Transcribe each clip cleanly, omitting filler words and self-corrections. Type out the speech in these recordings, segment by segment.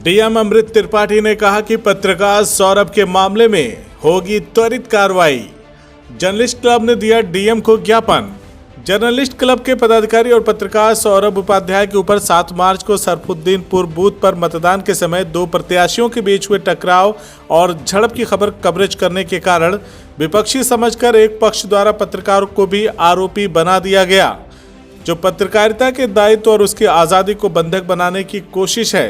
DM अमृत त्रिपाठी ने कहा कि पत्रकार सौरभ के मामले में होगी त्वरित कार्रवाई। जर्नलिस्ट क्लब ने दिया डीएम को ज्ञापन। जर्नलिस्ट क्लब के पदाधिकारी और पत्रकार सौरभ उपाध्याय के ऊपर 7 मार्च को सरफुद्दीनपुर बूथ पर मतदान के समय 2 प्रत्याशियों के बीच हुए टकराव और झड़प की खबर कवरेज करने के कारण विपक्षी समझकर एक पक्ष द्वारा पत्रकार को भी आरोपी बना दिया गया, जो पत्रकारिता के दायित्व और उसकी आज़ादी को बंधक बनाने की कोशिश है।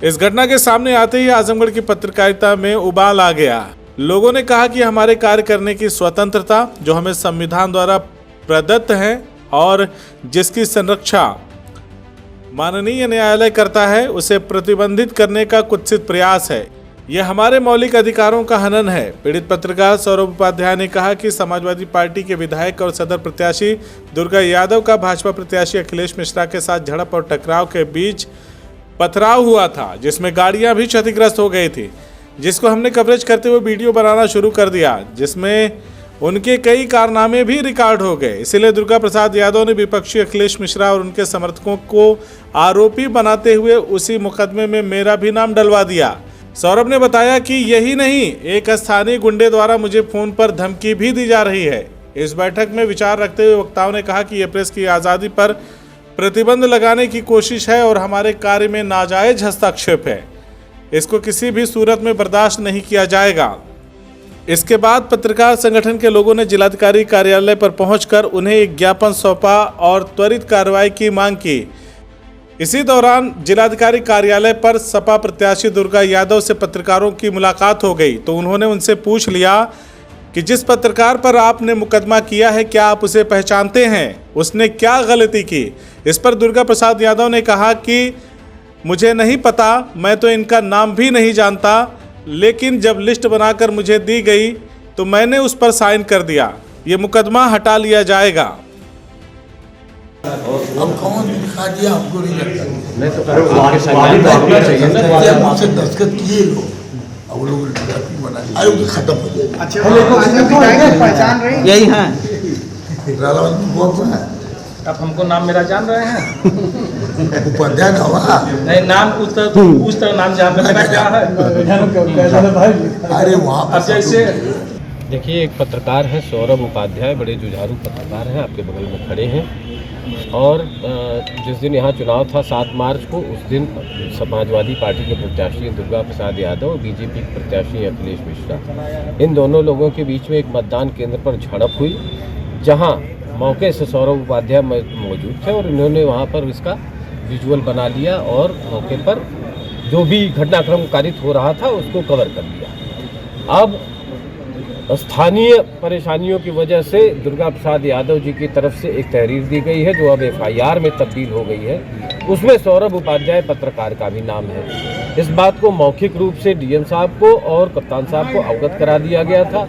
इस घटना के सामने आते ही आजमगढ़ की पत्रकारिता में उबाल आ गया। लोगों ने कहा कि हमारे कार्य करने की स्वतंत्रता जो हमें संविधान द्वारा प्रदत्त है और जिसकी संरक्षा माननीय न्यायालय करता है, उसे प्रतिबंधित करने का कुत्सित प्रयास है। यह हमारे मौलिक अधिकारों का हनन है। पीड़ित पत्रकार सौरभ उपाध्याय ने कहा कि समाजवादी पार्टी के विधायक और सदर प्रत्याशी दुर्गा यादव का भाजपा प्रत्याशी अखिलेश मिश्रा के साथ झड़प और टकराव के बीच पथराव हुआ था, जिसमें गाड़ियां भी क्षतिग्रस्त हो गई थी, जिसको हमने कवरेज करते हुए वीडियो बनाना शुरू कर दिया, जिसमें उनके कई कारनामे भी रिकॉर्ड हो गए। इसलिए दुर्गा प्रसाद यादव ने विपक्षी अखिलेश मिश्रा और उनके समर्थकों को आरोपी बनाते हुए उसी मुकदमे में मेरा भी नाम डलवा दिया। सौरभ ने बताया कि यही नहीं, एक स्थानीय गुंडे द्वारा मुझे फोन पर धमकी भी दी जा रही है। इस बैठक में विचार रखते हुए वक्ताओं ने कहा कि यह प्रेस की आज़ादी पर प्रतिबंध लगाने की कोशिश है और हमारे कार्य में नाजायज हस्तक्षेप है। इसको किसी भी सूरत में बर्दाश्त नहीं किया जाएगा। इसके बाद पत्रकार संगठन के लोगों ने जिलाधिकारी कार्यालय पर पहुंचकर उन्हें एक ज्ञापन सौंपा और त्वरित कार्रवाई की मांग की। इसी दौरान जिलाधिकारी कार्यालय पर सपा प्रत्याशी दुर्गा यादव से पत्रकारों की मुलाकात हो गई, तो उन्होंने उनसे पूछ लिया कि जिस पत्रकार पर आपने मुकदमा किया है, क्या आप उसे पहचानते हैं? उसने क्या गलती की? इस पर दुर्गा प्रसाद यादव ने कहा कि मुझे नहीं पता, मैं तो इनका नाम भी नहीं जानता, लेकिन जब लिस्ट बनाकर मुझे दी गई तो मैंने उस पर साइन कर दिया। ये मुकदमा हटा लिया जाएगा। अब कौन दिखा दिया हमको नहीं लगता। नहीं तो आपके चाहिए मुझसे दस्तखत किए लोग, अब लोग आयोग खत्म हो जाएगा। अच्छा, पहचान रही यही है। आप हमको नाम मेरा जान रहे हैं? उपाध्याय नहीं, नाम उस तरह नाम जान मेरा क्या है? अरे वहाँ जैसे देखिए, एक पत्रकार है सौरभ उपाध्याय, बड़े जुझारू पत्रकार हैं, आपके बगल में खड़े हैं। और जिस दिन यहाँ चुनाव था 7 मार्च को, उस दिन समाजवादी पार्टी के प्रत्याशी दुर्गा प्रसाद यादव और बीजेपी के प्रत्याशी अखिलेश मिश्रा, इन दोनों लोगों के बीच में एक मतदान केंद्र पर झड़प हुई, जहाँ मौके से सौरभ उपाध्याय मौजूद थे और इन्होंने वहाँ पर इसका विजुअल बना लिया और मौके पर जो भी घटनाक्रम कारित हो रहा था उसको कवर कर लिया। अब स्थानीय परेशानियों की वजह से दुर्गा प्रसाद यादव जी की तरफ से एक तहरीर दी गई है, जो अब FIR में तब्दील हो गई है। उसमें सौरभ उपाध्याय पत्रकार का भी नाम है। इस बात को मौखिक रूप से डीएम साहब को और कप्तान साहब को अवगत करा दिया गया था।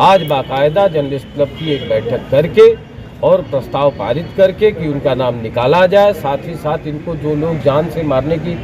आज बाकायदा जर्नलिस्ट क्लब की एक बैठक करके और प्रस्ताव पारित करके कि उनका नाम निकाला जाए। साथ ही साथ इनको जो लोग जान से मारने की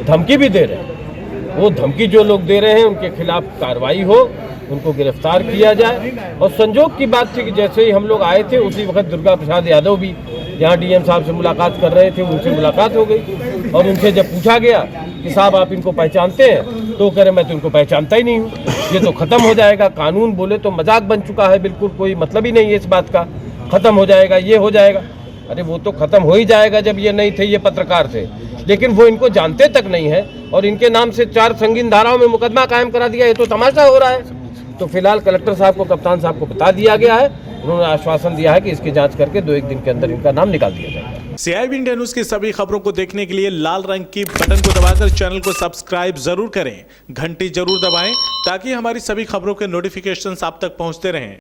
धमकी भी दे रहे हैं, वो धमकी जो लोग दे रहे हैं उनके खिलाफ कार्रवाई हो, उनको गिरफ्तार किया जाए। और संजोग की बात थी कि जैसे ही हम लोग आए थे उसी वक्त दुर्गा प्रसाद यादव भी यहाँ डीएम साहब से मुलाकात कर रहे थे, उनसे मुलाकात हो गई और उनसे जब पूछा गया कि साहब आप इनको पहचानते हैं, तो कह रहे मैं तो इनको पहचानता ही नहीं हूँ, ये तो ख़त्म हो जाएगा। कानून बोले तो मजाक बन चुका है, बिल्कुल कोई मतलब ही नहीं है इस बात का। ख़त्म हो जाएगा, ये हो जाएगा। अरे वो तो ख़त्म हो ही जाएगा जब ये नहीं थे, ये पत्रकार थे, लेकिन वो इनको जानते तक नहीं है और इनके नाम से 4 संगीन धाराओं में मुकदमा कायम करा दिया। ये तो तमाशा हो रहा है। तो फिलहाल कलेक्टर साहब को, कप्तान साहब को बता दिया गया है, उन्होंने आश्वासन दिया है कि इसकी जांच करके 2-1 दिन के अंदर इनका नाम निकाल दिया जाएगा। CIB इंडिया न्यूज की सभी खबरों को देखने के लिए लाल रंग की बटन को दबाकर चैनल को सब्सक्राइब जरूर करें, घंटी जरूर दबाएं ताकि हमारी सभी खबरों के नोटिफिकेशंस आप तक पहुंचते रहें।